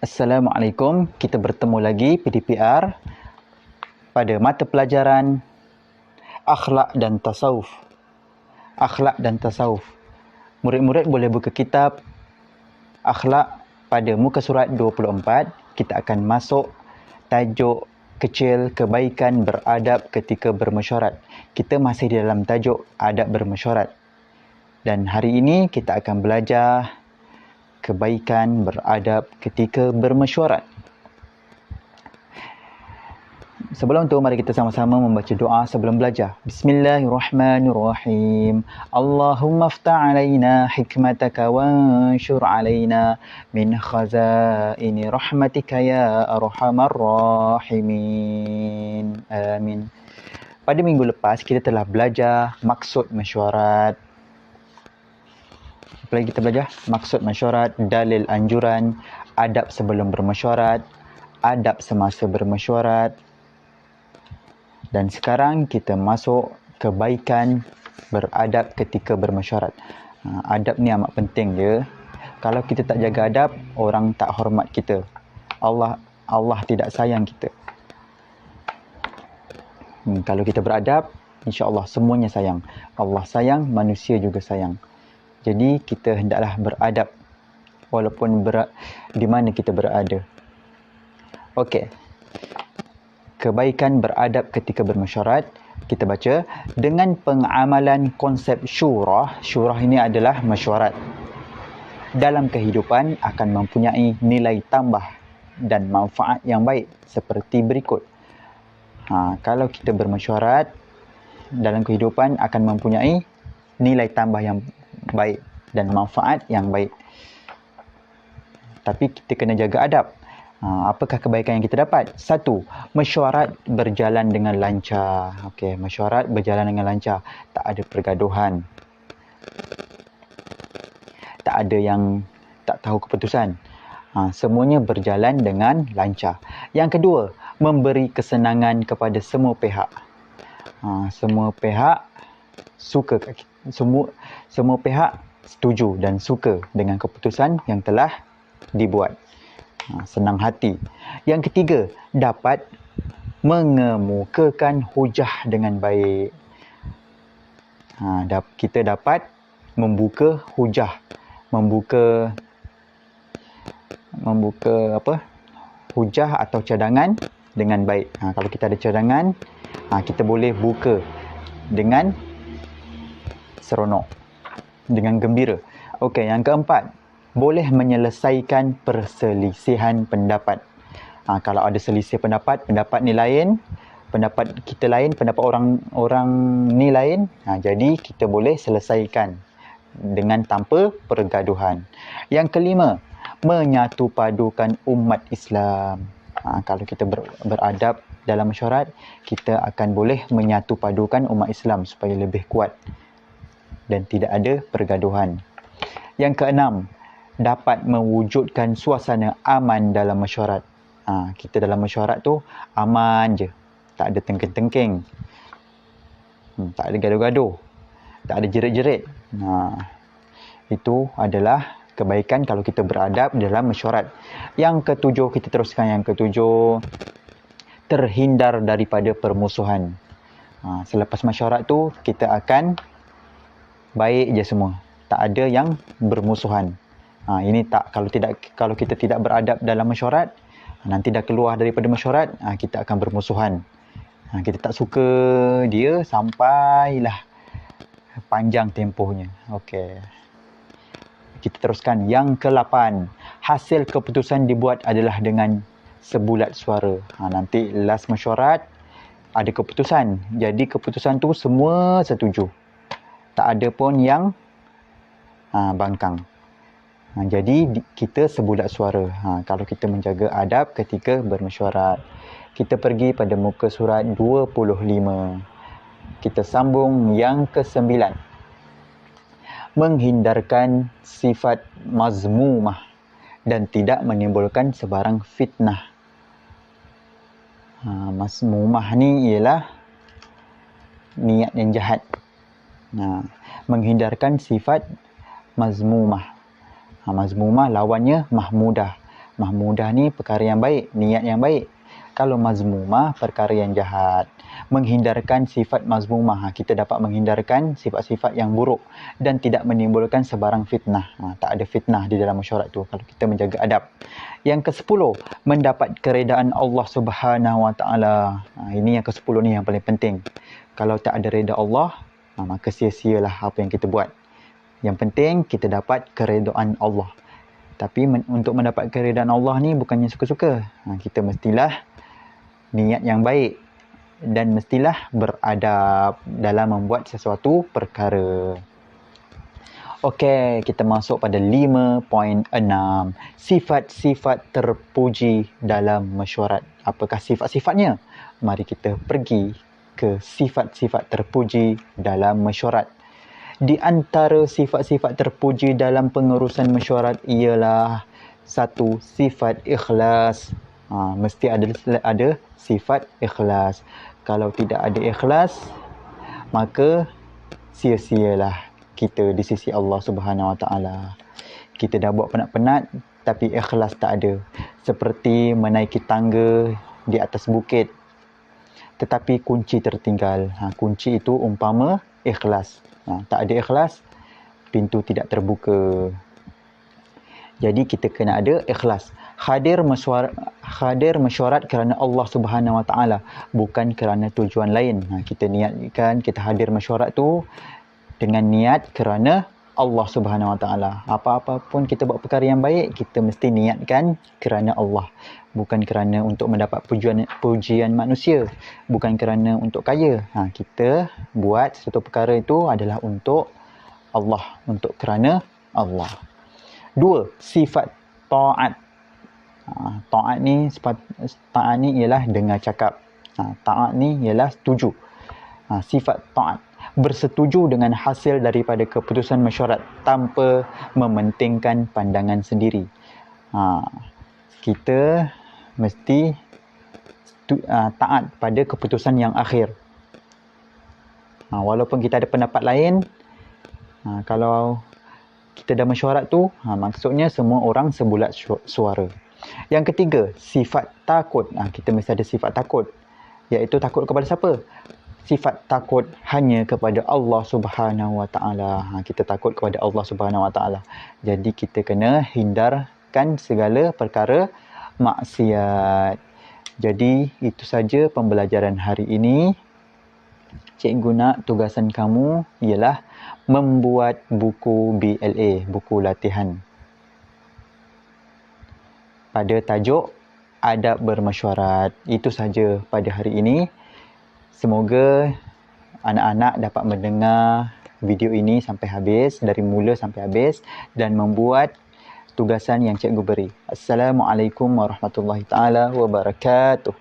Assalamualaikum, kita bertemu lagi PDPR pada mata pelajaran Akhlak dan Tasawuf. Akhlak dan Tasawuf. Murid-murid boleh buka kitab Akhlak pada muka surat 24. Kita akan masuk tajuk kecil kebaikan beradab ketika bermesyuarat. Kita masih di dalam tajuk adab bermesyuarat. Dan hari ini kita akan belajar kebaikan beradab ketika bermesyuarat. Sebelum tu, mari kita sama-sama membaca doa sebelum belajar. Bismillahirrahmanirrahim. Allahumma aftah alaina hikmataka wanshur alaina min khazaini rahmatika ya arhamar rahimin. Amin. Pada minggu lepas, kita telah belajar maksud mesyuarat. Apa lagi kita belajar? Maksud mesyuarat, dalil anjuran, adab sebelum bermesyuarat, adab semasa bermesyuarat. Dan sekarang kita masuk kebaikan beradab ketika bermesyuarat. Adab ni amat penting dia. Kalau kita tak jaga adab, orang tak hormat kita. Allah tidak sayang kita. Kalau kita beradab, insya-Allah semuanya sayang. Allah sayang, manusia juga sayang. Jadi kita hendaklah beradab walaupun di mana kita berada. Okey. Kebaikan beradab ketika bermesyuarat, kita baca dengan pengamalan konsep syurah. Syurah ini adalah mesyuarat. Dalam kehidupan akan mempunyai nilai tambah dan manfaat yang baik seperti berikut. Kalau kita bermesyuarat dalam kehidupan akan mempunyai nilai tambah yang baik dan manfaat yang baik. Tapi kita kena jaga adab. Apakah kebaikan yang kita dapat? 1. Mesyuarat berjalan dengan lancar. Okey, mesyuarat berjalan dengan lancar. Tak ada pergaduhan. Tak ada yang tak tahu keputusan. Semuanya berjalan dengan lancar. Yang kedua, memberi kesenangan kepada semua pihak. Semua pihak suka, semua pihak setuju dan suka dengan keputusan yang telah dibuat. Senang hati. Yang ketiga, dapat mengemukakan hujah dengan baik. Kita dapat membuka hujah, membuka hujah atau cadangan dengan baik. Kalau kita ada cadangan, kita boleh buka dengan seronok, dengan gembira. Okey, yang keempat, boleh menyelesaikan perselisihan pendapat. Kalau ada selisih pendapat ni lain, pendapat kita lain, pendapat orang ni lain, jadi kita boleh selesaikan dengan tanpa pergaduhan. Yang kelima, menyatu padukan umat Islam. Kalau kita beradab dalam mesyuarat, kita akan boleh menyatu padukan umat Islam supaya lebih kuat dan tidak ada pergaduhan. Yang keenam, dapat mewujudkan suasana aman dalam mesyuarat. Kita dalam mesyuarat tu aman je. Tak ada tengking-tengking. Tak ada gaduh-gaduh. Tak ada jerit-jerit. Itu adalah kebaikan kalau kita beradab dalam mesyuarat. Yang ketujuh, kita teruskan yang ketujuh. Terhindar daripada permusuhan. Selepas mesyuarat tu, kita akan baik je semua. Tak ada yang bermusuhan. Ini tak, kalau kita tidak beradab dalam mesyuarat, nanti dah keluar daripada mesyuarat, kita akan bermusuhan. Kita tak suka dia sampailah panjang tempohnya. Okey. Kita teruskan yang ke-8. Hasil keputusan dibuat adalah dengan sebulat suara. Nanti last mesyuarat ada keputusan. Jadi keputusan tu semua setuju. Tak ada pun yang bangkang. Jadi kita sebulat suara. Kalau kita menjaga adab ketika bermesyuarat. Kita pergi pada muka surat 25. Kita sambung yang ke-9. Menghindarkan sifat mazmumah dan tidak menimbulkan sebarang fitnah. Mazmumah ni ialah niat yang jahat. Menghindarkan sifat mazmumah. Mazmumah lawannya mahmudah. Mahmudah ni perkara yang baik, niat yang baik. Kalau mazmumah, perkara yang jahat. Menghindarkan sifat mazmumah. Kita dapat menghindarkan sifat-sifat yang buruk dan tidak menimbulkan sebarang fitnah. Tak ada fitnah di dalam mesyuarat tu kalau kita menjaga adab. Yang ke-10, mendapat keredaan Allah Subhanahu Wa Taala. Ini yang ke-10 ni yang paling penting. Kalau tak ada reda Allah, maka sia-sialah apa yang kita buat. Yang penting kita dapat keredaan Allah. Tapi untuk mendapat keredaan Allah ni bukannya suka-suka. Kita mestilah niat yang baik dan mestilah beradab dalam membuat sesuatu perkara. Okey, kita masuk pada 5.6. Sifat-sifat terpuji dalam mesyuarat. Apakah sifat-sifatnya? Mari kita pergi ke sifat-sifat terpuji dalam mesyuarat. Di antara sifat-sifat terpuji dalam pengurusan mesyuarat ialah 1. Sifat ikhlas. Mesti ada sifat ikhlas. Kalau tidak ada ikhlas, maka sia-sialah kita di sisi Allah Subhanahu Wa Taala. Kita dah buat penat-penat tapi ikhlas tak ada. Seperti menaiki tangga di atas bukit tetapi kunci tertinggal. Kunci itu umpama ikhlas. Tak ada ikhlas, pintu tidak terbuka. Jadi kita kena ada ikhlas. Hadir mesyuarat kerana Allah Subhanahu Wa Taala, bukan kerana tujuan lain. Kita niatkan kita hadir mesyuarat tu dengan niat kerana Allah Subhanahu Wa Taala. Apa-apa pun kita buat perkara yang baik, kita mesti niatkan kerana Allah, bukan kerana untuk mendapat pujian manusia, bukan kerana untuk kaya. Kita buat sesuatu perkara itu adalah untuk Allah, untuk kerana Allah. 2. Sifat taat. Taat ni ialah dengar cakap. Taat ni ialah setuju. Sifat taat, bersetuju dengan hasil daripada keputusan mesyuarat tanpa mementingkan pandangan sendiri. Kita mesti taat pada keputusan yang akhir. Walaupun kita ada pendapat lain, kalau kita dah mesyuarat tu, maksudnya semua orang sebulat suara. Yang ketiga, sifat takut. Kita mesti ada sifat takut. Iaitu takut kepada siapa? Sifat takut hanya kepada Allah Subhanahu Wa Taala. Kita takut kepada Allah Subhanahu Wa Taala. Jadi kita kena hindarkan segala perkara maksiat. Jadi itu saja pembelajaran hari ini. Cikgu nak tugasan kamu ialah membuat buku BLA, buku latihan, pada tajuk adab bermesyuarat. Itu saja pada hari ini. Semoga anak-anak dapat mendengar video ini sampai habis, dari mula sampai habis, dan membuat tugasan yang cikgu beri. Assalamualaikum warahmatullahi taala wabarakatuh.